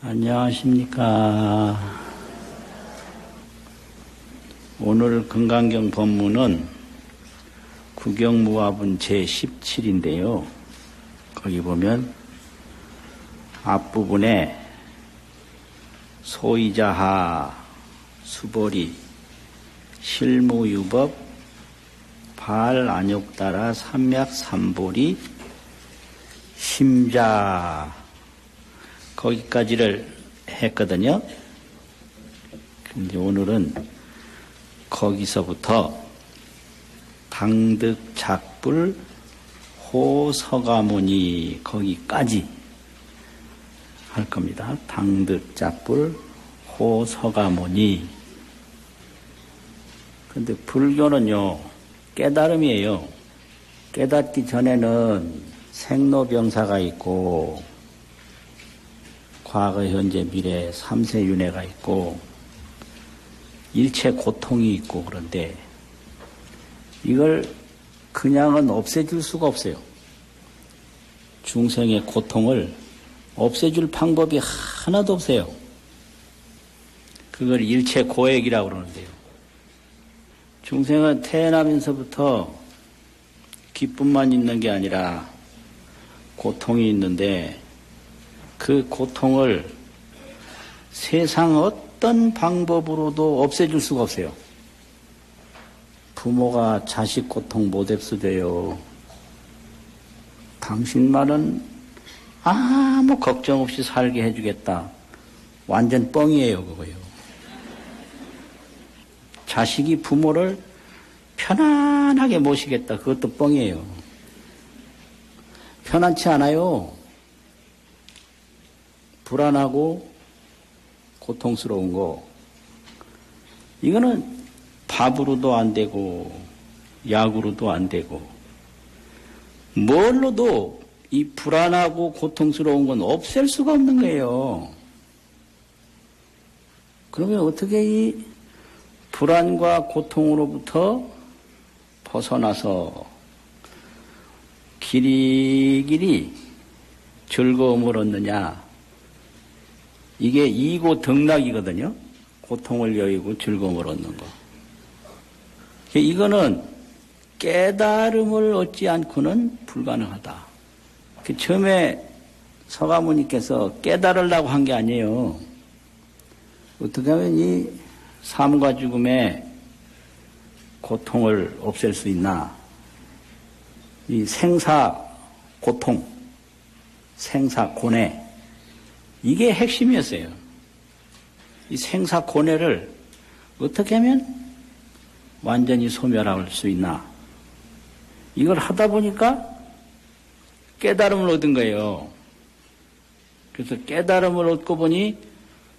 안녕하십니까. 오늘 금강경 법문은 구경무화분 제17인데요. 거기 보면 앞부분에 소이자하 수보리 실무유법 발안욕따라 삼맥삼보리 심자 거기까지를 했거든요. 근데 오늘은 거기서부터 당득작불 호서가모니 거기까지 할 겁니다. 당득작불 호서가모니. 근데 불교는요, 깨달음이에요. 깨닫기 전에는 생로병사가 있고 과거, 현재, 미래, 삼세윤회가 있고 일체 고통이 있고 그런데 이걸 그냥은 없애줄 수가 없어요. 중생의 고통을 없애줄 방법이 하나도 없어요. 그걸 일체 고액이라고 그러는데요. 중생은 태어나면서부터 기쁨만 있는 게 아니라 고통이 있는데 그 고통을 세상 어떤 방법으로도 없애줄 수가 없어요. 부모가 자식 고통 못 없애줘요. 당신 말은 아무 걱정 없이 살게 해주겠다. 완전 뻥이에요, 그거요. 자식이 부모를 편안하게 모시겠다. 그것도 뻥이에요. 편안치 않아요. 불안하고 고통스러운 거. 이거는 밥으로도 안 되고 약으로도 안 되고 뭘로도 이 불안하고 고통스러운 건 없앨 수가 없는 거예요. 그러면 어떻게 이 불안과 고통으로부터 벗어나서 길이길이 즐거움을 얻느냐. 이게 이고덕락이거든요. 고통을 여의고 즐거움을 얻는 거. 이거는 깨달음을 얻지 않고는 불가능하다. 처음에 서가모니께서 깨달으려고 한 게 아니에요. 어떻게 하면 이 삶과 죽음의 고통을 없앨 수 있나. 이 생사 고통, 생사 고뇌, 이게 핵심이었어요. 이 생사 고뇌를 어떻게 하면 완전히 소멸할 수 있나. 이걸 하다 보니까 깨달음을 얻은 거예요. 그래서 깨달음을 얻고 보니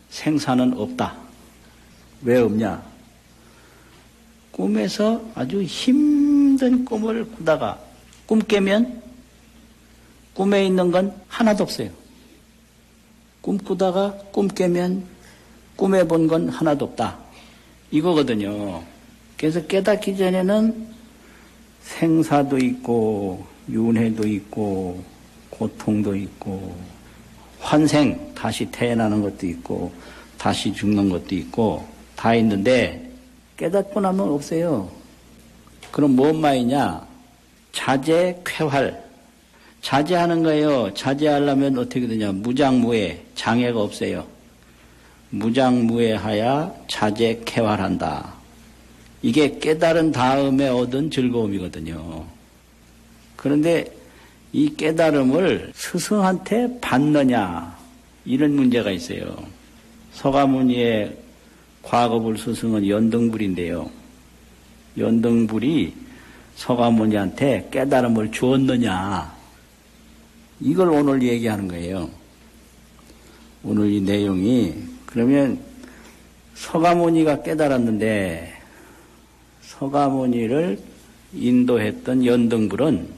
생사는 없다. 왜 없냐? 꿈에서 아주 힘든 꿈을 꾸다가 꿈 깨면 꿈에 있는 건 하나도 없어요. 꿈꾸다가 꿈 깨면 꿈에 본 건 하나도 없다. 이거거든요. 그래서 깨닫기 전에는 생사도 있고 윤회도 있고 고통도 있고 환생, 다시 태어나는 것도 있고 다시 죽는 것도 있고 다 있는데 깨닫고 나면 없어요. 그럼 뭔 말이냐? 자제, 쾌활. 자제하는 거예요. 자제하려면 어떻게 되냐? 무장무애, 장애가 없어요. 무장무애하야 자제, 쾌활한다. 이게 깨달은 다음에 얻은 즐거움이거든요. 그런데 이 깨달음을 스승한테 받느냐, 이런 문제가 있어요. 서가모니의 과거불 스승은 연등불인데요. 연등불이 서가모니한테 깨달음을 주었느냐, 이걸 오늘 얘기하는 거예요. 오늘 이 내용이. 그러면 서가모니가 깨달았는데 서가모니를 인도했던 연등불은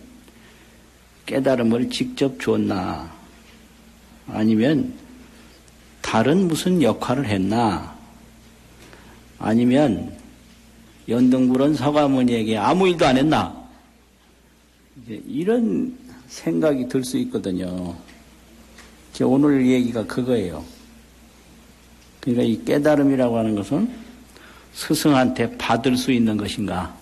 깨달음을 직접 줬나, 아니면 다른 무슨 역할을 했나, 아니면 연등불은 서가모니에게 아무 일도 안 했나, 이런 생각이 들 수 있거든요. 오늘 얘기가 그거예요. 그러니까 이 깨달음이라고 하는 것은 스승한테 받을 수 있는 것인가?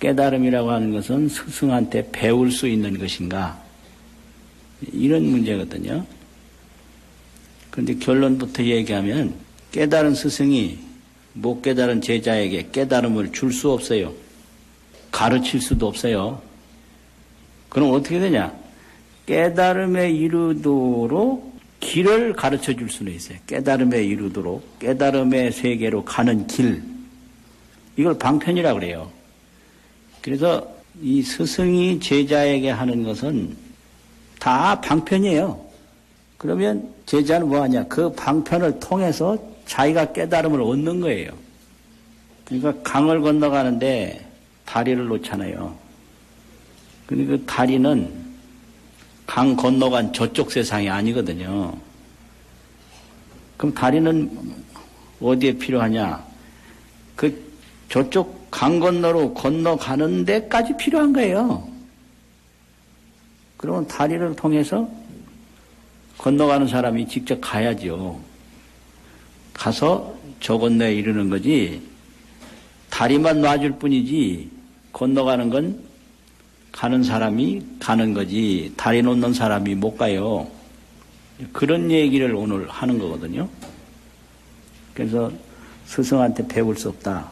깨달음이라고 하는 것은 스승한테 배울 수 있는 것인가? 이런 문제거든요. 그런데 결론부터 얘기하면 깨달은 스승이 못 깨달은 제자에게 깨달음을 줄 수 없어요. 가르칠 수도 없어요. 그럼 어떻게 되냐? 깨달음에 이르도록 길을 가르쳐 줄 수는 있어요. 깨달음에 이르도록 깨달음의 세계로 가는 길. 이걸 방편이라고 그래요. 그래서 이 스승이 제자에게 하는 것은 다 방편이에요. 그러면 제자는 뭐하냐? 그 방편을 통해서 자기가 깨달음을 얻는 거예요. 그러니까 강을 건너가는데 다리를 놓잖아요. 그러니까 그 다리는 강 건너간 저쪽 세상이 아니거든요. 그럼 다리는 어디에 필요하냐? 그 저쪽 강 건너로 건너가는 데까지 필요한 거예요. 그러면 다리를 통해서 건너가는 사람이 직접 가야죠. 가서 저 건너에 이르는 거지, 다리만 놔줄 뿐이지 건너가는 건 가는 사람이 가는 거지 다리 놓는 사람이 못 가요. 그런 얘기를 오늘 하는 거거든요. 그래서 스승한테 배울 수 없다.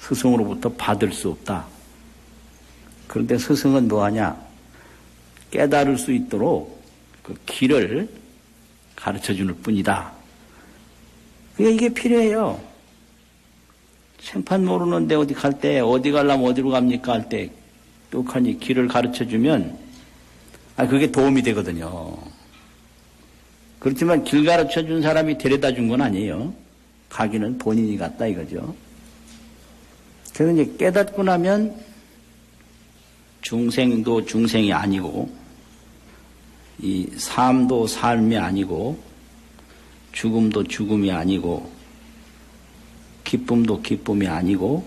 스승으로부터 받을 수 없다. 그런데 스승은 뭐하냐? 깨달을 수 있도록 그 길을 가르쳐 주는 뿐이다. 그러니까 이게 필요해요. 생판 모르는데 어디 갈 때, 어디 가려면 어디로 갑니까? 할 때, 뚝하니 길을 가르쳐 주면, 그게 도움이 되거든요. 그렇지만 길 가르쳐 준 사람이 데려다 준 건 아니에요. 가기는 본인이 갔다 이거죠. 그래서 이제 깨닫고 나면 중생도 중생이 아니고, 이 삶도 삶이 아니고, 죽음도 죽음이 아니고, 기쁨도 기쁨이 아니고,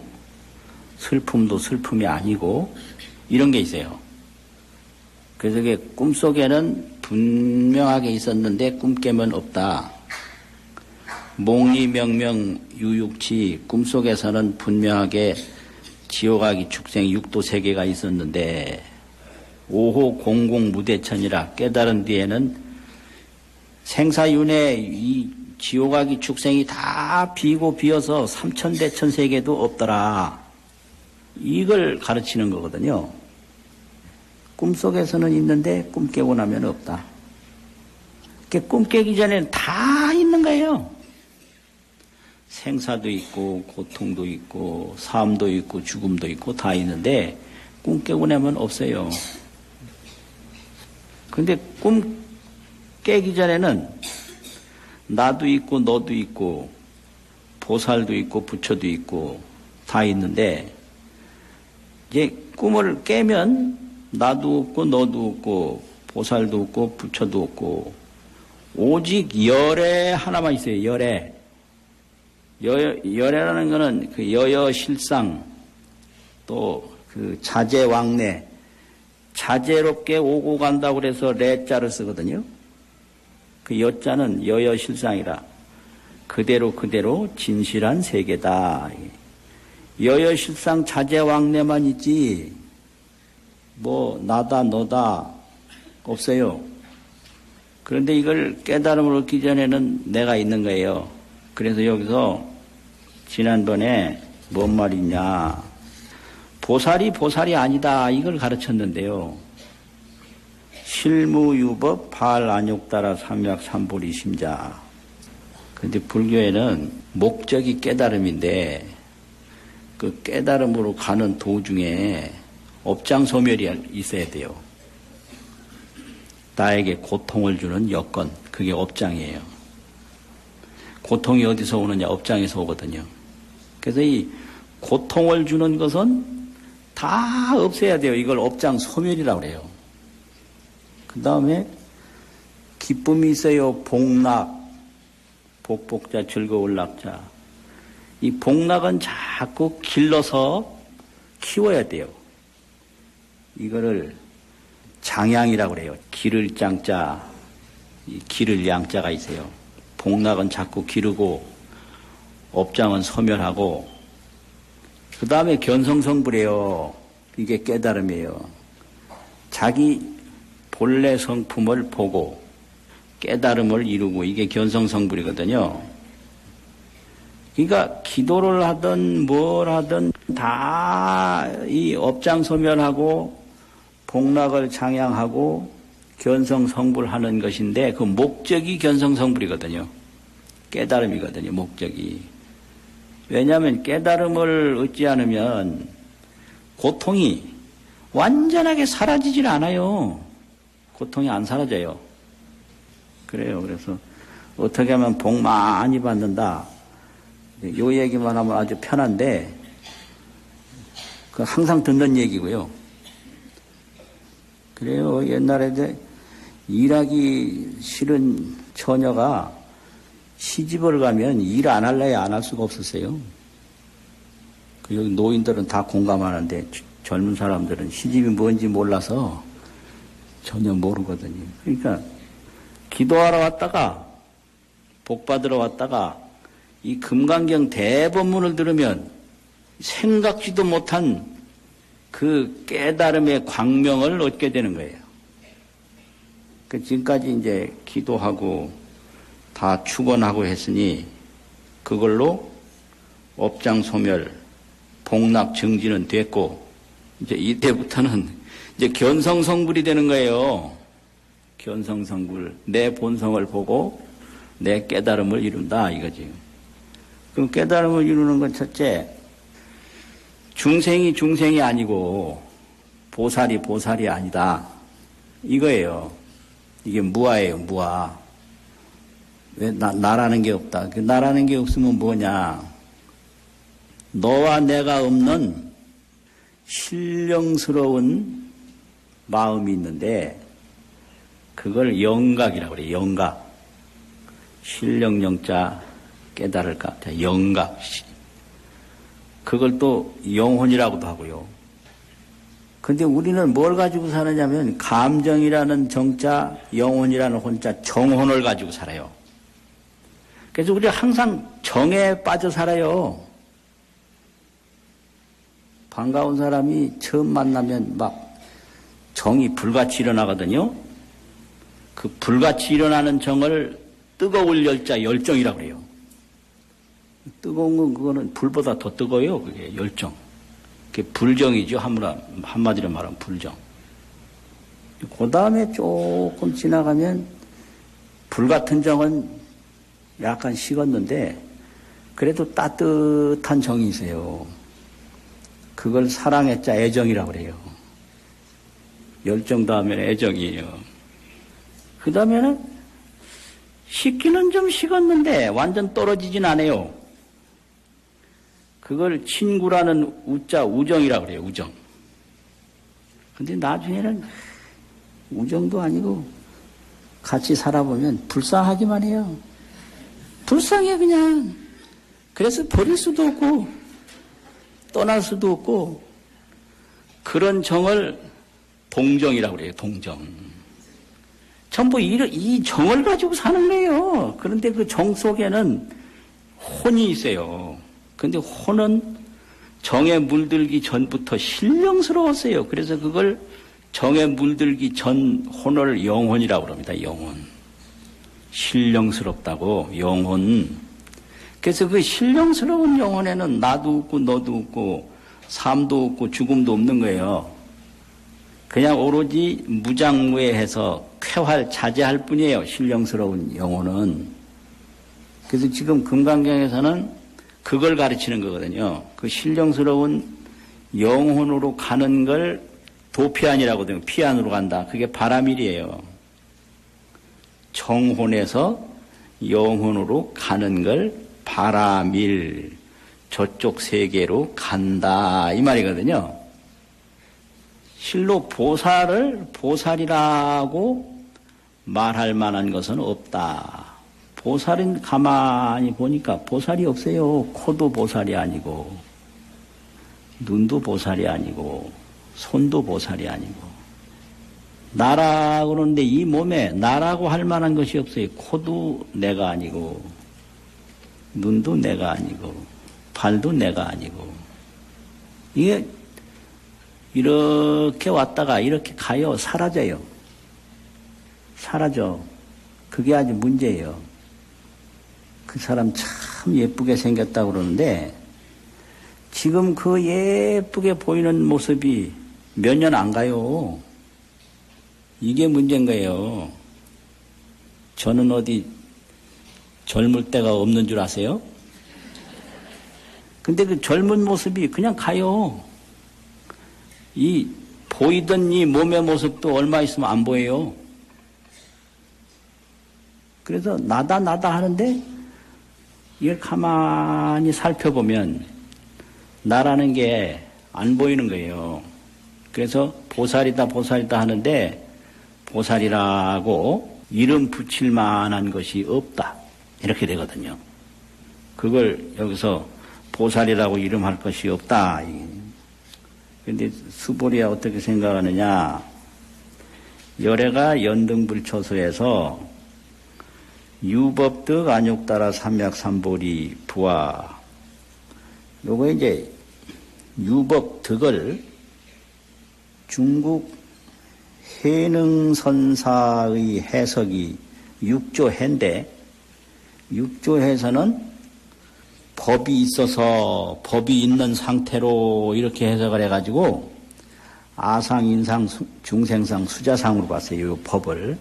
슬픔도 슬픔이 아니고, 이런 게 있어요. 그래서 그게 꿈속에는 분명하게 있었는데 꿈 깨면 없다. 몽리명명 유육치, 꿈속에서는 분명하게 지옥아기 축생 육도 세계가 있었는데, 오호 공공 무대천이라 깨달은 뒤에는 생사윤회 이 지옥아기 축생이 다 비고 비어서 삼천대천 세계도 없더라. 이걸 가르치는 거거든요. 꿈속에서는 있는데 꿈 깨고 나면 없다. 꿈 깨기 전에는 다 있는 거예요. 생사도 있고 고통도 있고 삶도 있고 죽음도 있고 다 있는데 꿈 깨고 나면 없어요. 근데 꿈 깨기 전에는 나도 있고 너도 있고 보살도 있고 부처도 있고 다 있는데 이제 꿈을 깨면 나도 없고 너도 없고 보살도 없고 부처도 없고 오직 열애 하나만 있어요. 열애. 열애라는 거는 그 여여실상 또 그 자제왕래 자제롭게 오고 간다고 그래서 레자를 쓰거든요. 그 여자는 여여실상이라 그대로 진실한 세계다. 여여실상 자제왕래만 있지 뭐 나다 너다 없어요. 그런데 이걸 깨달음을 얻기 전에는 내가 있는 거예요. 그래서 여기서 지난번에 뭔 말이냐, 보살이 아니다 이걸 가르쳤는데요. 실무유법 발안욕따라 삼약삼보리 심자. 그런데 불교에는 목적이 깨달음인데 그 깨달음으로 가는 도중에 업장소멸이 있어야 돼요. 나에게 고통을 주는 여건, 그게 업장이에요. 고통이 어디서 오느냐? 업장에서 오거든요. 그래서 이 고통을 주는 것은 다 없애야 돼요. 이걸 업장 소멸이라고 그래요. 그 다음에 기쁨이 있어요. 복락, 복복자 즐거울 낙자. 이 복락은 자꾸 길러서 키워야 돼요. 이거를 장양이라고 그래요. 기를 장자, 이 기를 양자가 있어요. 복락은 자꾸 기르고 업장은 소멸하고 그 다음에 견성성불이에요. 이게 깨달음이에요. 자기 본래 성품을 보고 깨달음을 이루고 이게 견성성불이거든요. 그러니까 기도를 하든 뭘 하든 다 이 업장소멸하고 복락을 장양하고 견성성불하는 것인데 그 목적이 견성성불이거든요. 깨달음이거든요. 목적이. 왜냐하면 깨달음을 얻지 않으면 고통이 완전하게 사라지질 않아요. 고통이 안 사라져요. 그래요. 그래서 어떻게 하면 복 많이 받는다. 요 얘기만 하면 아주 편한데 그 항상 듣는 얘기고요. 그래요. 옛날에 이제 일하기 싫은 처녀가 시집을 가면 일 안 할래야 안 할 수가 없었어요. 여기 노인들은 다 공감하는데 젊은 사람들은 시집이 뭔지 몰라서 전혀 모르거든요. 그러니까 기도하러 왔다가 복 받으러 왔다가 이 금강경 대법문을 들으면 생각지도 못한 그 깨달음의 광명을 얻게 되는 거예요. 지금까지 이제 기도하고 다 축원하고 했으니 그걸로 업장소멸, 복락 정지는 됐고 이제 이때부터는 이제 견성성불이 되는 거예요. 견성성불, 내 본성을 보고 내 깨달음을 이룬다 이거지. 그럼 깨달음을 이루는 건 첫째, 중생이 중생이 아니고 보살이 보살이 아니다 이거예요. 이게 무아예요. 무아. 왜 나라는 게 없다. 나라는 게 없으면 뭐냐. 너와 내가 없는 신령스러운 마음이 있는데 그걸 영각이라고 그래요. 영각. 신령영자 깨달을까? 영각. 그걸 또 영혼이라고도 하고요. 근데 우리는 뭘 가지고 사느냐면 감정이라는 정자, 영혼이라는 혼자, 정혼을 가지고 살아요. 그래서 우리가 항상 정에 빠져 살아요. 반가운 사람이 처음 만나면 막 정이 불같이 일어나거든요. 그 불같이 일어나는 정을 뜨거울 열자 열정이라고 그래요. 뜨거운 건 그거는 불보다 더 뜨거워요. 그게 열정. 그게 불정이죠. 한마디로 말하면 불정. 그 다음에 조금 지나가면 불같은 정은 약간 식었는데 그래도 따뜻한 정이 있어요. 그걸 사랑했자 애정이라고 그래요. 열정 다음에는 애정이에요. 그 다음에는 식기는 좀 식었는데 완전 떨어지진 않아요. 그걸 친구라는 우자 우정이라고 그래요. 우정. 근데 나중에는 우정도 아니고 같이 살아보면 불쌍하기만 해요. 불쌍해 그냥. 그래서 버릴 수도 없고 떠날 수도 없고 그런 정을 동정이라고 그래요. 동정. 전부 이 정을 가지고 사는 거예요. 그런데 그 정 속에는 혼이 있어요. 그런데 혼은 정에 물들기 전부터 신령스러웠어요. 그래서 그걸 정에 물들기 전 혼을 영혼이라고 합니다. 영혼. 신령스럽다고 영혼. 그래서 그 신령스러운 영혼에는 나도 없고 너도 없고 삶도 없고 죽음도 없는 거예요. 그냥 오로지 무장무예해서 쾌활 자제할 뿐이에요. 신령스러운 영혼은. 그래서 지금 금강경에서는 그걸 가르치는 거거든요. 그 신령스러운 영혼으로 가는 걸 도피안이라고 하거든요. 피안으로 간다. 그게 바라밀이에요. 정혼에서 영혼으로 가는 걸 바라밀. 저쪽 세계로 간다. 이 말이거든요. 실로 보살을 보살이라고 말할 만한 것은 없다. 보살은 가만히 보니까 보살이 없어요. 코도 보살이 아니고 눈도 보살이 아니고 손도 보살이 아니고 나라고 그러는데 이 몸에 나라고 할 만한 것이 없어요. 코도 내가 아니고, 눈도 내가 아니고, 발도 내가 아니고. 이게 이렇게 왔다가 이렇게 가요. 사라져요. 사라져. 그게 아주 문제예요. 그 사람 참 예쁘게 생겼다고 그러는데 지금 그 예쁘게 보이는 모습이 몇 년 안 가요. 이게 문제인 거예요. 저는 어디 젊을 때가 없는 줄 아세요? 근데 그 젊은 모습이 그냥 가요. 이 보이던 이 몸의 모습도 얼마 있으면 안 보여요. 그래서 나다 하는데 이걸 가만히 살펴보면 나라는 게 안 보이는 거예요. 그래서 보살이다 하는데 보살이라고 이름 붙일 만한 것이 없다. 이렇게 되거든요. 그걸 여기서 보살이라고 이름할 것이 없다. 그런데 수보리야 어떻게 생각하느냐. 열애가 연등불초소에서 유법득 안욕따라 삼약삼보리 부화. 요거 이제 유법득을 중국 해능선사의 해석이 육조해인데 육조해에서는 법이 있어서 법이 있는 상태로 이렇게 해석을 해가지고 아상, 인상, 중생상, 수자상으로 봤어요. 이 법을.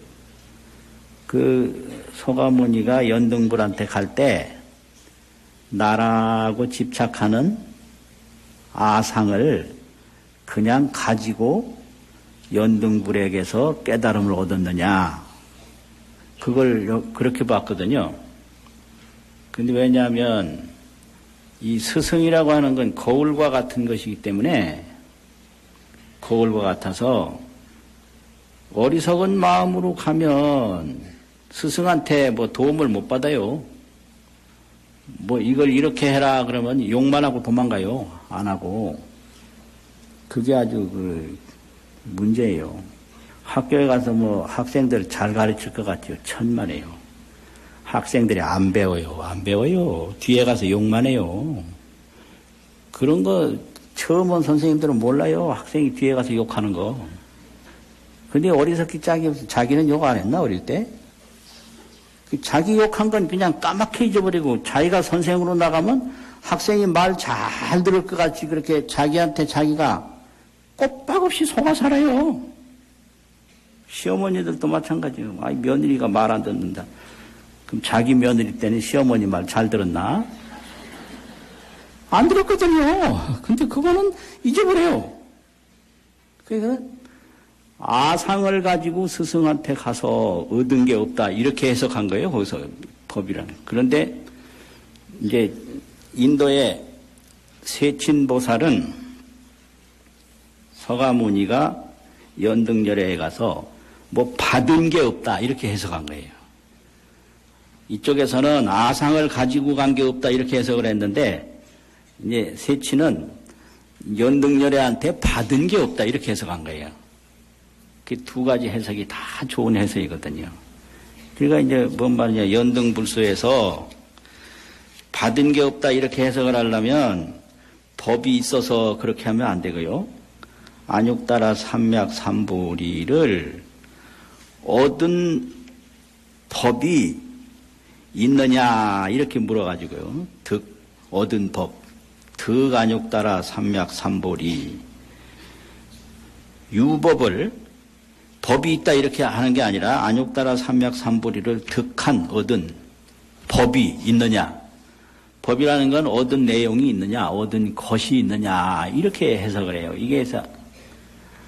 그 소가모니가 연등불한테 갈 때 나라고 집착하는 아상을 그냥 가지고 연등불에게서 깨달음을 얻었느냐. 그걸 그렇게 봤거든요. 근데 왜냐하면 이 스승이라고 하는 건 거울과 같은 것이기 때문에 거울과 같아서 어리석은 마음으로 가면 스승한테 뭐 도움을 못 받아요. 뭐 이걸 이렇게 해라 그러면 욕만 하고 도망가요. 안 하고. 그게 아주 그 문제예요. 학교에 가서 뭐 학생들 잘 가르칠 것 같죠. 천만에요. 학생들이 안 배워요. 뒤에 가서 욕만 해요. 그런 거 처음 온 선생님들은 몰라요. 학생이 뒤에 가서 욕하는 거. 근데 어리석기 짝이 없어. 자기는 욕 안 했나 어릴 때? 자기 욕한 건 그냥 까맣게 잊어버리고 자기가 선생으로 나가면 학생이 말 잘 들을 것 같이 그렇게 자기한테 자기가 꼬박없이 속아 살아요. 시어머니들도 마찬가지예요. 아이, 며느리가 말 안 듣는다. 그럼 자기 며느리 때는 시어머니 말 잘 들었나? 안 들었거든요. 근데 그거는 잊어버려요. 그래서 아상을 가지고 스승한테 가서 얻은 게 없다. 이렇게 해석한 거예요. 거기서 법이라는. 그런데 이제 인도의 세친보살은 서가모니가 연등열애에 가서 뭐 받은 게 없다. 이렇게 해석한 거예요. 이쪽에서는 아상을 가지고 간 게 없다. 이렇게 해석을 했는데 이제 세친은 연등열애한테 받은 게 없다. 이렇게 해석한 거예요. 그 두 가지 해석이 다 좋은 해석이거든요. 그러니까 이제 뭔 말이냐. 연등불소에서 받은 게 없다. 이렇게 해석을 하려면 법이 있어서 그렇게 하면 안 되고요. 안욕따라 삼약삼보리를 얻은 법이 있느냐 이렇게 물어가지고요. 얻은 법. 득 안욕따라 삼약삼보리. 유법을 법이 있다 이렇게 하는 게 아니라 안욕따라 삼약삼보리를 득한 얻은 법이 있느냐. 법이라는 건 얻은 내용이 있느냐, 얻은 것이 있느냐 이렇게 해석을 해요. 이게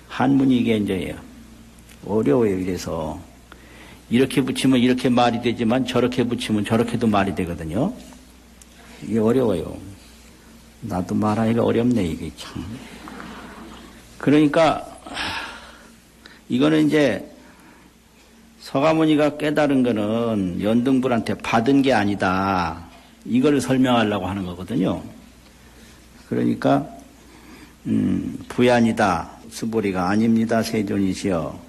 한문이 이게 이제 어려워요. 이래서 이렇게 붙이면 이렇게 말이 되지만 저렇게 붙이면 저렇게도 말이 되거든요. 이게 어려워요. 나도 말하기가 어렵네 이게 참. 그러니까 이거는 이제 서가모니가 깨달은 거는 연등불한테 받은 게 아니다. 이걸 설명하려고 하는 거거든요. 그러니까 부얀이다. 수보리가 아닙니다. 세존이시여.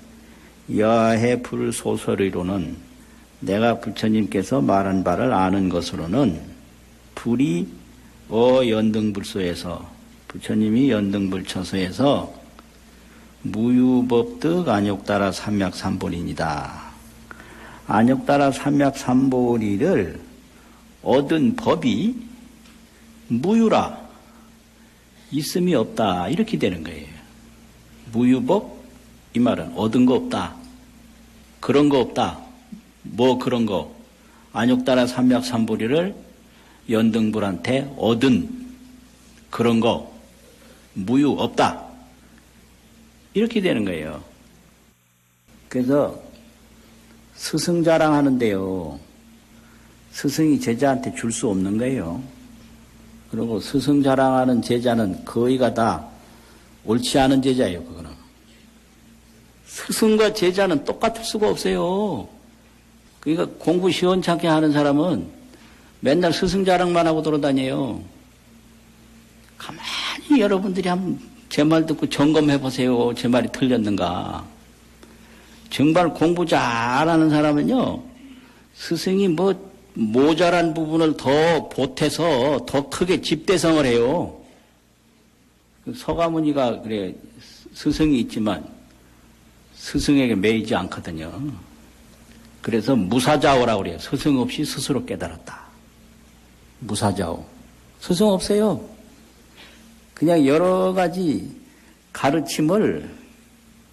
여하해 불소설의로는 내가 부처님께서 말한 바를 아는 것으로는 불이 연등불소에서 부처님이 연등불처소에서 무유법득 안욕따라 삼맥삼보리니다. 안욕따라 삼맥삼보리를 얻은 법이 무유라, 있음이 없다, 이렇게 되는 거예요. 무유법, 이 말은 얻은 거 없다, 그런 거 없다. 뭐 그런 거? 안욕따라 삼맥삼보리를 연등불한테 얻은 그런 거 무유 없다, 이렇게 되는 거예요. 그래서 스승 자랑하는데요, 스승이 제자한테 줄 수 없는 거예요. 그리고 스승 자랑하는 제자는 거의가 다 옳지 않은 제자예요. 그거는 스승과 제자는 똑같을 수가 없어요. 그러니까 공부 시원찮게 하는 사람은 맨날 스승 자랑만 하고 돌아다녀요. 가만히 여러분들이 한번 제 말 듣고 점검해 보세요. 제 말이 틀렸는가. 정말 공부 잘하는 사람은요, 스승이 뭐 모자란 부분을 더 보태서 더 크게 집대성을 해요. 서가모니가 그래, 스승이 있지만 스승에게 매이지 않거든요. 그래서 무사자오라고 그래요. 스승 없이 스스로 깨달았다. 무사자오. 스승 없어요. 그냥 여러 가지 가르침을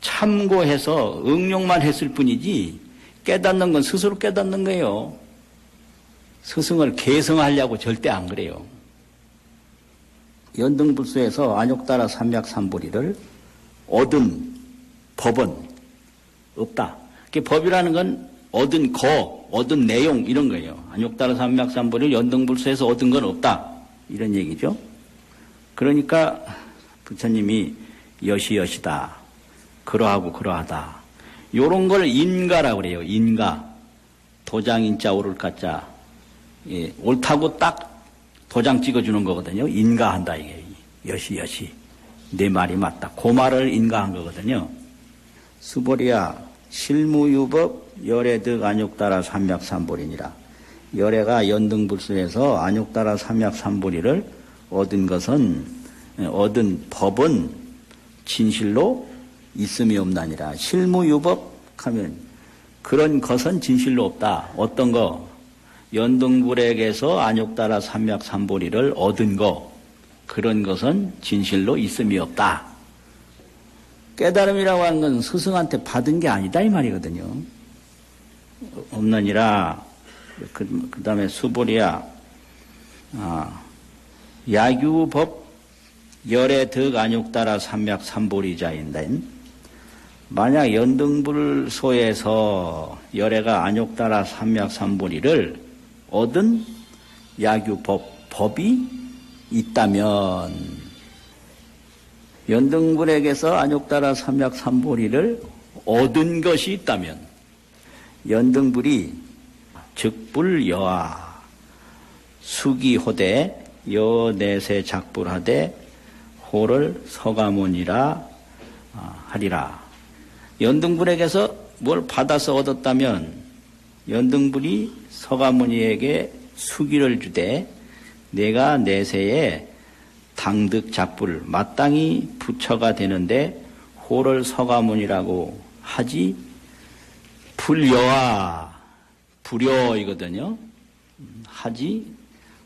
참고해서 응용만 했을 뿐이지 깨닫는 건 스스로 깨닫는 거예요. 스승을 계승하려고 절대 안 그래요. 연등불소에서 안욕따라 삼맥삼보리를 얻은 법은 없다. 법이라는 건 얻은 거, 얻은 내용, 이런 거예요. 안욕따라 삼맥삼보리를 연등불소에서 얻은 건 없다, 이런 얘기죠. 그러니까 부처님이 여시여시다, 그러하고 그러하다, 요런 걸 인가라고 그래요. 인가. 도장인자 오를까자, 예, 옳다고 딱 도장 찍어주는 거거든요. 인가한다, 이게. 여시여시. 내 말이 맞다. 그 말을 인가한 거거든요. 수보리야, 실무유법 열애득 안욕따라 삼맥삼보리니라. 열애가 연등불소에서 안욕따라 삼맥삼보리를 얻은 것은, 얻은 법은 진실로 있음이 없나니라. 실무유법 하면 그런 것은 진실로 없다. 어떤 거? 연등불에게서 안욕따라 삼맥삼보리를 얻은 거, 그런 것은 진실로 있음이 없다. 깨달음이라고 하는 건 스승한테 받은 게 아니다, 이 말이거든요. 없느니라. 그 다음에 수보리야, 야규법 열애 득 안욕따라 삼맥삼보리자인데, 만약 연등불소에서 열애가 안욕따라 삼맥삼보리를 얻은 야규법, 법이 있다면, 연등불에게서 안욕따라 삼맥삼보리를 얻은 것이 있다면, 연등불이 즉불여하 수기호대 여내세 작불하되 호를 서가모니라 하리라. 연등불에게서 뭘 받아서 얻었다면 연등불이 서가모니에게 수기를 주되 내가 내세에 당득 작불 마땅히 부처가 되는데 호를 서가모니라고 하지 불여와 불여이거든요. 하지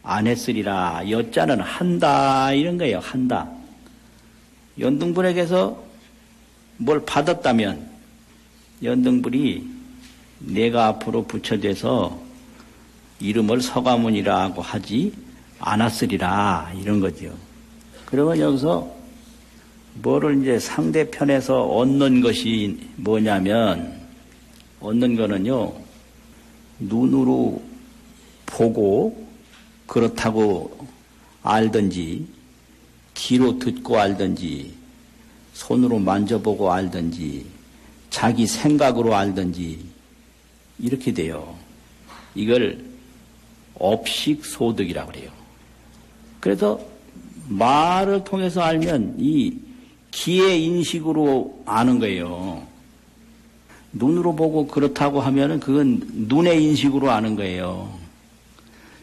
안 했으리라. 여자는 한다, 이런 거예요. 한다. 연등불에게서 뭘 받았다면 연등불이 내가 앞으로 부처돼서 이름을 서가모니라고 하지 않았으리라, 이런 거죠. 그러면 여기서 뭐를 이제 상대편에서 얻는 것이 뭐냐면, 얻는 거는요, 눈으로 보고 그렇다고 알든지, 귀로 듣고 알든지, 손으로 만져보고 알든지, 자기 생각으로 알든지, 이렇게 돼요. 이걸 업식소득이라고 그래요. 그래서 말을 통해서 알면 이 기의 인식으로 아는 거예요. 눈으로 보고 그렇다고 하면은 그건 눈의 인식으로 아는 거예요.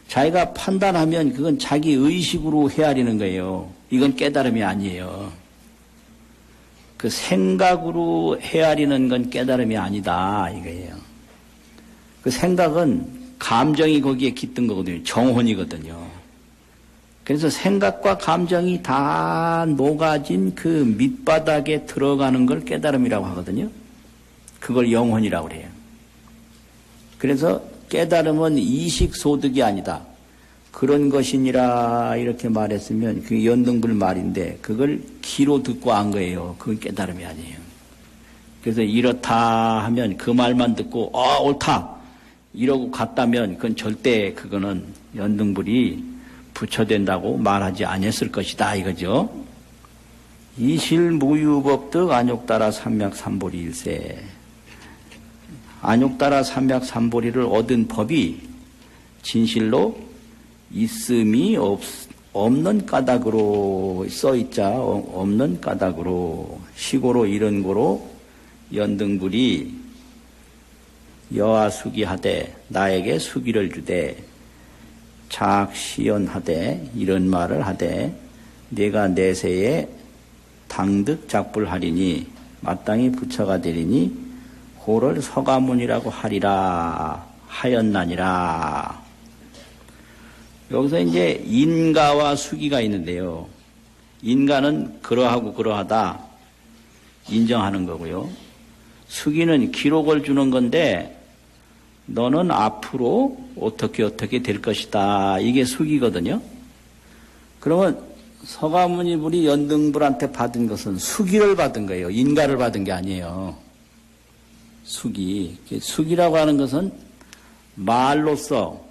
자기가 판단하면 그건 자기 의식으로 헤아리는 거예요. 이건 깨달음이 아니에요. 그 생각으로 헤아리는 건 깨달음이 아니다 이거예요. 그 생각은 감정이 거기에 깃든 거거든요. 정혼이거든요. 그래서 생각과 감정이 다 녹아진 그 밑바닥에 들어가는 걸 깨달음이라고 하거든요. 그걸 영혼이라고 그래요. 그래서 깨달음은 이식소득이 아니다. 그런 것이니라 이렇게 말했으면 그게 연등불 말인데 그걸 귀로 듣고 안 거예요. 그건 깨달음이 아니에요. 그래서 이렇다 하면 그 말만 듣고 옳다 이러고 갔다면 그건 절대 그거는 연등불이 부처된다고 말하지 않았을 것이다 이거죠. 이실무유법득 안욕따라 삼맥삼보리일세. 안욕따라 삼맥삼보리를 얻은 법이 진실로 있음이 없는 까닭으로 써있자. 없는 까닭으로 시고로 이런 고로 연등불이 여하 수기하되 나에게 수기를 주되 작시연하되 이런 말을 하되 내가 내세에 당득 작불하리니 마땅히 부처가 되리니 고를 서가문이라고 하리라 하였나니라. 여기서 이제 인가와 수기가 있는데요. 인가는 그러하고 그러하다 인정하는 거고요. 수기는 기록을 주는 건데 너는 앞으로 어떻게 될 것이다. 이게 수기거든요. 그러면 서가모니불이 연등불한테 받은 것은 수기를 받은 거예요. 인가를 받은 게 아니에요. 수기. 수기라고 하는 것은 말로써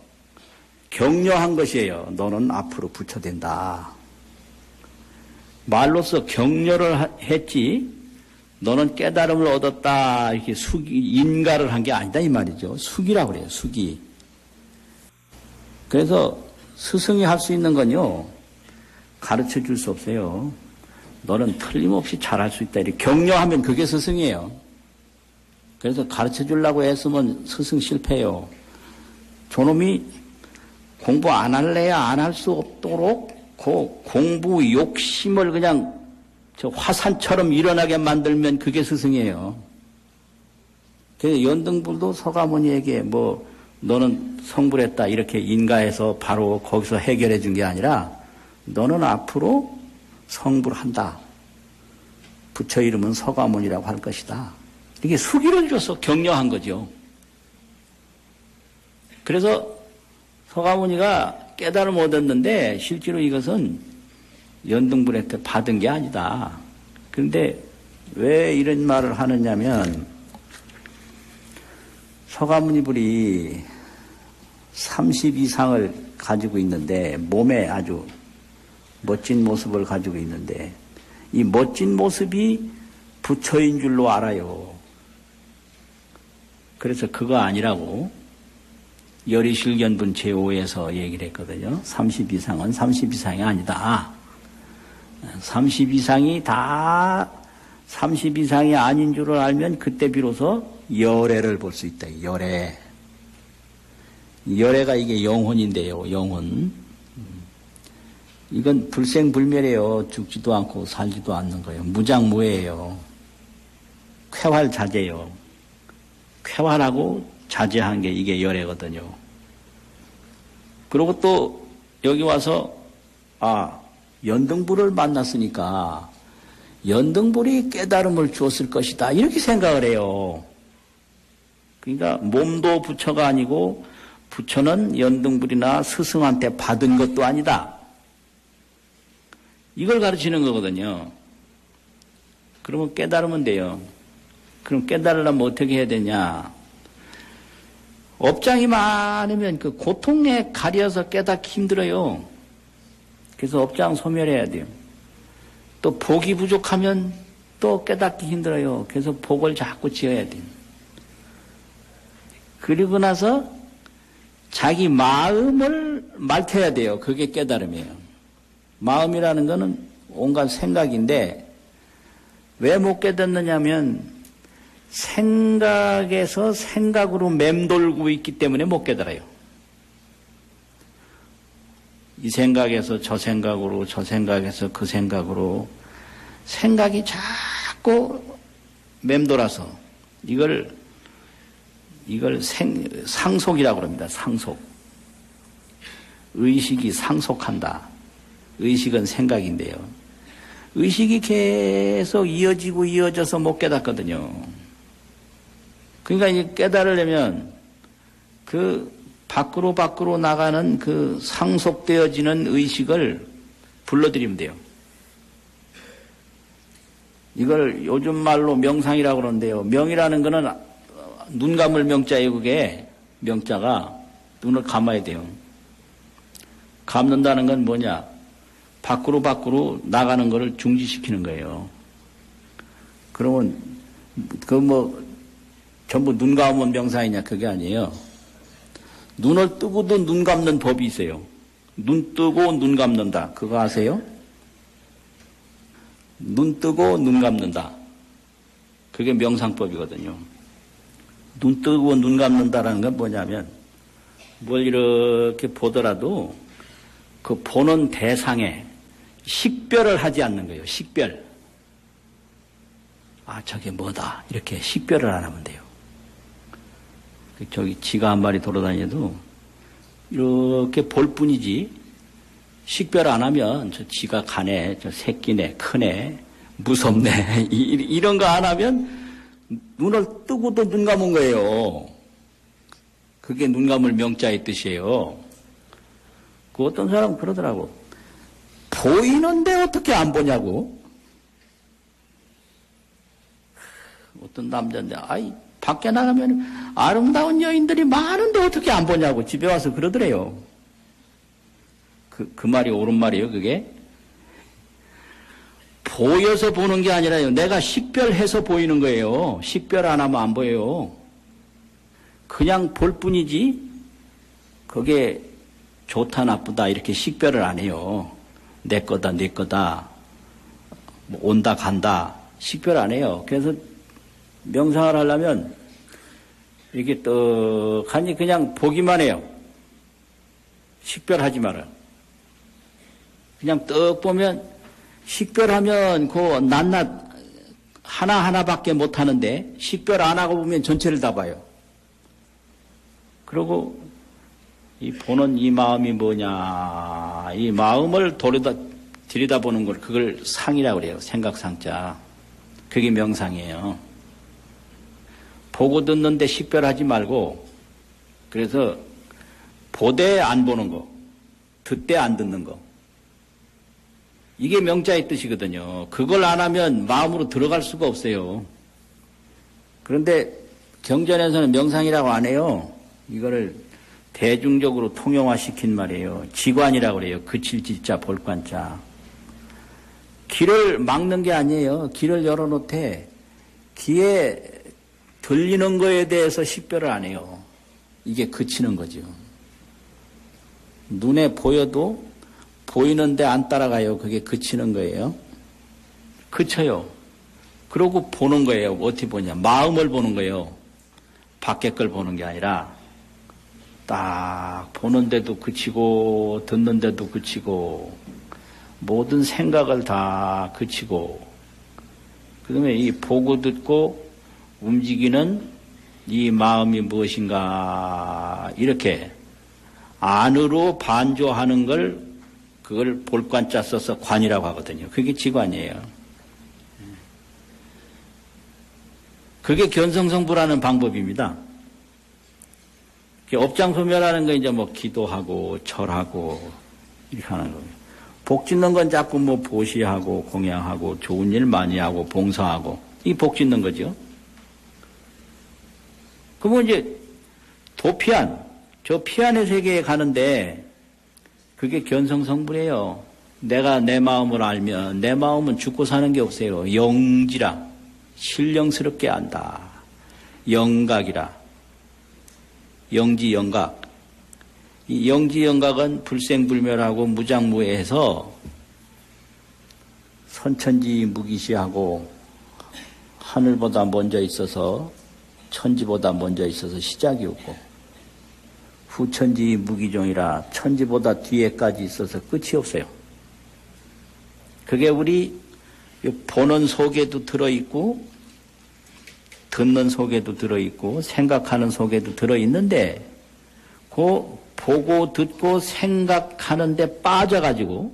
격려한 것이에요. 너는 앞으로 부처된다. 말로써 격려를 했지 너는 깨달음을 얻었다 이렇게 수기 인가를 한 게 아니다 이 말이죠. 수기라고 그래요. 수기. 그래서 스승이 할 수 있는 건요. 가르쳐 줄 수 없어요. 너는 틀림없이 잘할 수 있다 이렇게 격려하면 그게 스승이에요. 그래서 가르쳐 주려고 했으면 스승 실패해요. 저놈이 공부 안 할래야 안 할 수 없도록 그 공부 욕심을 그냥 저 화산처럼 일어나게 만들면 그게 스승이에요. 그래서 연등불도 서가모니에게 너는 성불했다 이렇게 인가해서 바로 거기서 해결해 준 게 아니라 너는 앞으로 성불한다. 부처 이름은 서가모니라고 할 것이다. 이게 수기를 줘서 격려한 거죠. 그래서 서가모니가 깨달음 얻었는데 실제로 이것은 연등불한테 받은 게 아니다. 그런데 왜 이런 말을 하느냐면 서가모니불이 30 이상을 가지고 있는데 몸에 아주 멋진 모습을 가지고 있는데 이 멋진 모습이 부처인 줄로 알아요. 그래서 그거 아니라고 열의실견분 제5에서 얘기를 했거든요. 30 이상은 30 이상이 아니다. 30 이상이 다 30 이상이 아닌 줄을 알면 그때 비로소 열애를 볼 수 있다. 열애. 열애가 이게 영혼인데요. 영혼. 이건 불생불멸이에요. 죽지도 않고 살지도 않는 거예요. 무장무예예요. 쾌활자제요. 쾌활하고 자제한 게 이게 열애거든요. 그리고 또 여기 와서 연등불을 만났으니까 연등불이 깨달음을 주었을 것이다. 이렇게 생각을 해요. 그러니까 몸도 부처가 아니고 부처는 연등불이나 스승한테 받은 것도 아니다. 이걸 가르치는 거거든요. 그러면 깨달으면 돼요. 그럼 깨달으려면 어떻게 해야 되냐? 업장이 많으면 그 고통에 가려서 깨닫기 힘들어요. 그래서 업장 소멸해야 돼요. 또 복이 부족하면 또 깨닫기 힘들어요. 그래서 복을 자꾸 지어야 돼요. 그리고 나서 자기 마음을 맑혀야 돼요. 그게 깨달음이에요. 마음이라는 거는 온갖 생각인데 왜 못 깨닫느냐면 생각에서 생각으로 맴돌고 있기 때문에 못 깨달아요. 이 생각에서 저 생각으로, 저 생각에서 그 생각으로 생각이 자꾸 맴돌아서 이걸 상속이라고 합니다. 상속. 의식이 상속한다. 의식은 생각인데요. 의식이 계속 이어지고 이어져서 못 깨닫거든요. 그러니까 이제 깨달으려면 그 밖으로 나가는 그 상속되어지는 의식을 불러들이면 돼요. 이걸 요즘 말로 명상이라고 그러는데요. 명이라는 거는 눈 감을 명자예요. 그게 명자가 눈을 감아야 돼요. 감는다는 건 뭐냐? 밖으로 나가는 거를 중지시키는 거예요. 그러면 전부 눈 감으면 명상이냐? 그게 아니에요. 눈을 뜨고도 눈 감는 법이 있어요. 눈 뜨고 눈 감는다. 그거 아세요? 눈 뜨고 눈 감는다. 그게 명상법이거든요. 눈 뜨고 눈 감는다라는 건 뭐냐면 뭘 이렇게 보더라도 그 보는 대상에 식별을 하지 않는 거예요. 식별. 아, 저게 뭐다. 이렇게 식별을 안 하면 돼요. 저기 지가 한 마리 돌아다녀도 이렇게 볼 뿐이지 식별 안 하면 저 지가 가네, 저 새끼네, 크네, 무섭네 이런 거 안 하면 눈을 뜨고도 눈 감은 거예요. 그게 눈 감을 명자의 뜻이에요. 그 어떤 사람은 그러더라고. 보이는데 어떻게 안 보냐고. 어떤 남자인데 아이 밖에 나가면 아름다운 여인들이 많은데 어떻게 안 보냐고 집에 와서 그러더래요. 그 말이 옳은 말이에요, 그게. 보여서 보는 게 아니라요. 내가 식별해서 보이는 거예요. 식별 안 하면 안 보여요. 그냥 볼 뿐이지, 그게 좋다, 나쁘다, 이렇게 식별을 안 해요. 내 거다, 네 거다, 뭐 온다, 간다, 식별 안 해요. 그래서 명상을 하려면 이렇게 떡하니 그냥 보기만 해요. 식별하지 말아요. 그냥 떡 보면 식별하면 그 낱낱 하나하나밖에 못 하는데 식별 안 하고 보면 전체를 다 봐요. 그리고 이 보는 이 마음이 뭐냐, 이 마음을 들여다보는 걸 그걸 상이라고 그래요. 생각상자. 그게 명상이에요. 보고 듣는데 식별하지 말고, 그래서 보되 안 보는 거, 듣되 안 듣는 거, 이게 명자의 뜻이거든요. 그걸 안 하면 마음으로 들어갈 수가 없어요. 그런데 경전에서는 명상이라고 안 해요. 이거를 대중적으로 통용화시킨 말이에요. 지관이라고 그래요. 그칠 지자 볼관자. 길을 막는 게 아니에요. 길을 열어놓되 귀에 들리는 거에 대해서 식별을 안 해요. 이게 그치는 거죠. 눈에 보여도 보이는데 안 따라가요. 그게 그치는 거예요. 그쳐요. 그러고 보는 거예요. 어떻게 보냐. 마음을 보는 거예요. 밖에 걸 보는 게 아니라 딱 보는데도 그치고 듣는데도 그치고 모든 생각을 다 그치고 그다음에 이 보고 듣고 움직이는 이 마음이 무엇인가 이렇게 안으로 반조하는 걸 그걸 볼관자 써서 관이라고 하거든요. 그게 지관이에요. 그게 견성성불하는 방법입니다. 업장소멸하는 거 이제 뭐 기도하고 절하고 이렇게 하는 거예요. 복 짓는 건 자꾸 뭐 보시하고 공양하고 좋은 일 많이 하고 봉사하고 이 복 짓는 거죠. 그러면 이제 도피안, 저 피안의 세계에 가는데 그게 견성성불이에요. 내가 내 마음을 알면 내 마음은 죽고 사는 게 없어요. 영지라 신령스럽게 안다. 영각이라. 영지영각. 이 영지영각은 불생불멸하고 무장무예해서 선천지 무기시하고 하늘보다 먼저 있어서 천지보다 먼저 있어서 시작이 없고 후천지 무기종이라 천지보다 뒤에까지 있어서 끝이 없어요. 그게 우리 보는 속에도 들어있고 듣는 속에도 들어있고 생각하는 속에도 들어있는데 그 보고 듣고 생각하는 데 빠져가지고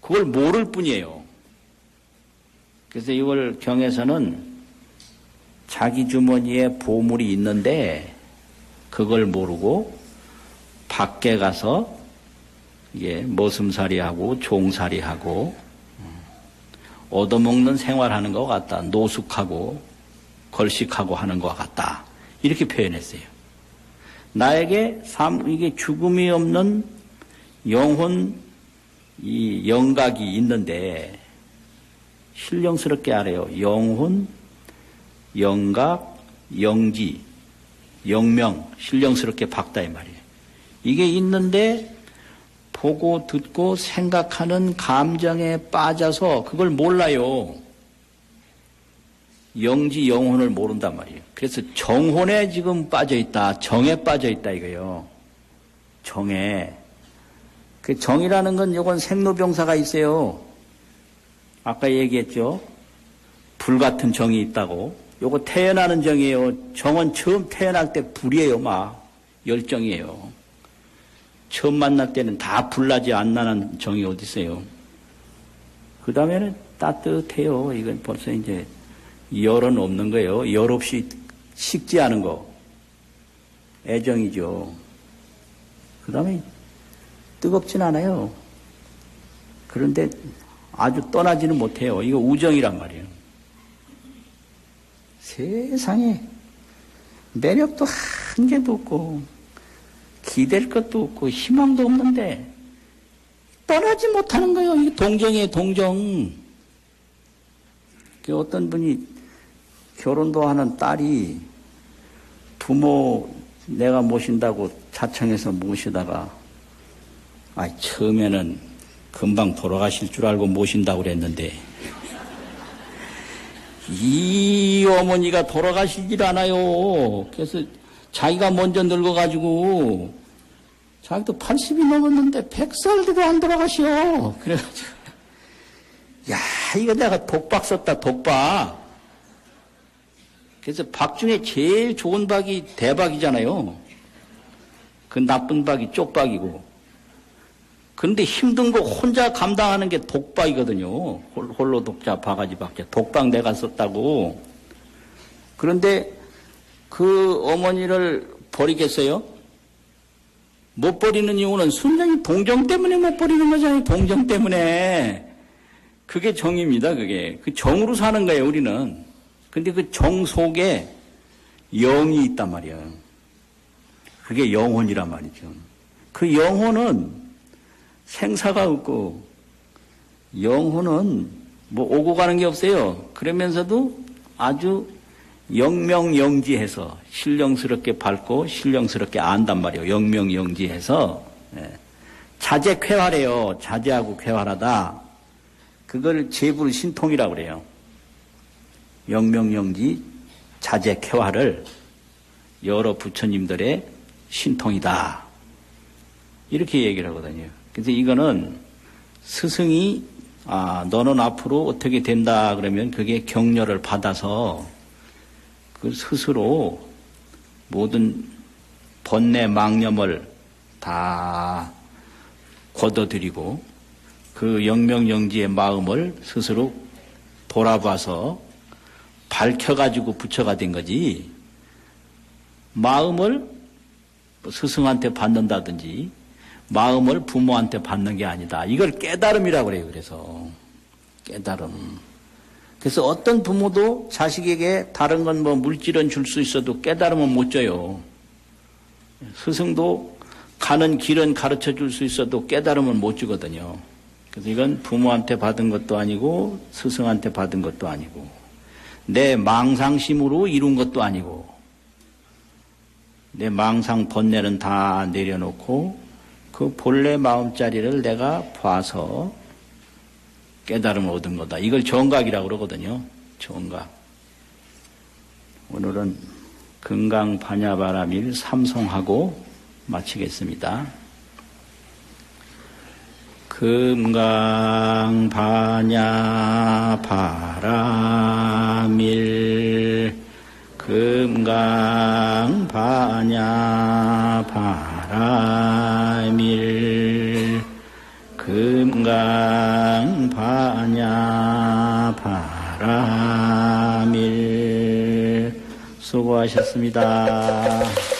그걸 모를 뿐이에요. 그래서 이걸 경에서는 자기 주머니에 보물이 있는데 그걸 모르고 밖에 가서 이게 머슴살이하고 종살이하고 얻어먹는 생활하는 것 같다. 노숙하고 걸식하고 하는 것 같다. 이렇게 표현했어요. 나에게 이게 죽음이 없는 영혼, 이 영각이 있는데 신령스럽게 알아요. 영혼, 영각, 영지, 영명, 신령스럽게 박다 이 말이에요. 이게 있는데 보고 듣고 생각하는 감정에 빠져서 그걸 몰라요. 영지, 영혼을 모른단 말이에요. 그래서 정혼에 지금 빠져있다. 정에 빠져있다 이거요. 정에. 그 정이라는 건 이건 생로병사가 있어요. 아까 얘기했죠. 불같은 정이 있다고. 요거 태어나는 정이에요. 정은 처음 태어날 때 불이에요. 막 열정이에요. 처음 만날 때는 다 불나지 안 나는 정이 어디 있어요. 그 다음에는 따뜻해요. 이건 벌써 이제 열은 없는 거예요. 열 없이 식지 않은 거. 애정이죠. 그 다음에 뜨겁진 않아요. 그런데 아주 떠나지는 못해요. 이거 우정이란 말이에요. 세상에 매력도 한 개도 없고 기댈 것도 없고 희망도 없는데 떠나지 못하는 거예요. 이게 동정이에요. 동정. 어떤 분이 결혼도 하는 딸이 부모 내가 모신다고 자청해서 모시다가 처음에는 금방 돌아가실 줄 알고 모신다고 그랬는데 이 어머니가 돌아가시질 않아요. 그래서 자기가 먼저 늙어가지고 자기도 80이 넘었는데 100살도 안 돌아가시오. 그래가지고 야 이거 내가 독박 썼다 독박. 그래서 박 중에 제일 좋은 박이 대박이잖아요. 그 나쁜 박이 쪽박이고. 그런데 힘든 거 혼자 감당하는 게 독박이거든요. 홀로 독자 바가지 박자. 독박 내가 썼다고. 그런데 그 어머니를 버리겠어요? 못 버리는 이유는 순전히 동정 때문에 못 버리는 거잖아요. 동정 때문에. 그게 정입니다. 그게. 그 정으로 사는 거예요. 우리는. 근데 그 정 속에 영이 있단 말이에요. 그게 영혼이란 말이죠. 그 영혼은 생사가 없고 영혼은 뭐 오고 가는 게 없어요. 그러면서도 아주 영명영지해서 신령스럽게 밝고 신령스럽게 안단 말이에요. 영명영지해서 자제쾌활해요. 자제하고 쾌활하다. 그걸 제불신통이라고 그래요. 영명영지 자제쾌활을 여러 부처님들의 신통이다. 이렇게 얘기를 하거든요. 그래서 이거는 스승이 너는 앞으로 어떻게 된다 그러면 그게 격려를 받아서 그 스스로 모든 번뇌 망념을 다 걷어들이고 그 영명영지의 마음을 스스로 돌아봐서 밝혀가지고 부처가 된 거지 마음을 스승한테 받는다든지 마음을 부모한테 받는 게 아니다. 이걸 깨달음이라고 그래요. 그래서 깨달음. 그래서 어떤 부모도 자식에게 다른 건 뭐 물질은 줄 수 있어도 깨달음은 못 줘요. 스승도 가는 길은 가르쳐 줄 수 있어도 깨달음은 못 주거든요. 그래서 이건 부모한테 받은 것도 아니고 스승한테 받은 것도 아니고 내 망상심으로 이룬 것도 아니고 내 망상 번뇌는 다 내려놓고 그 본래 마음자리를 내가 봐서 깨달음을 얻은 거다. 이걸 정각이라고 그러거든요. 총각. 오늘은 금강반야바라밀 삼송하고 마치겠습니다. 금강반야바라밀 금강반야바라밀 금강반야바라밀 수고하셨습니다.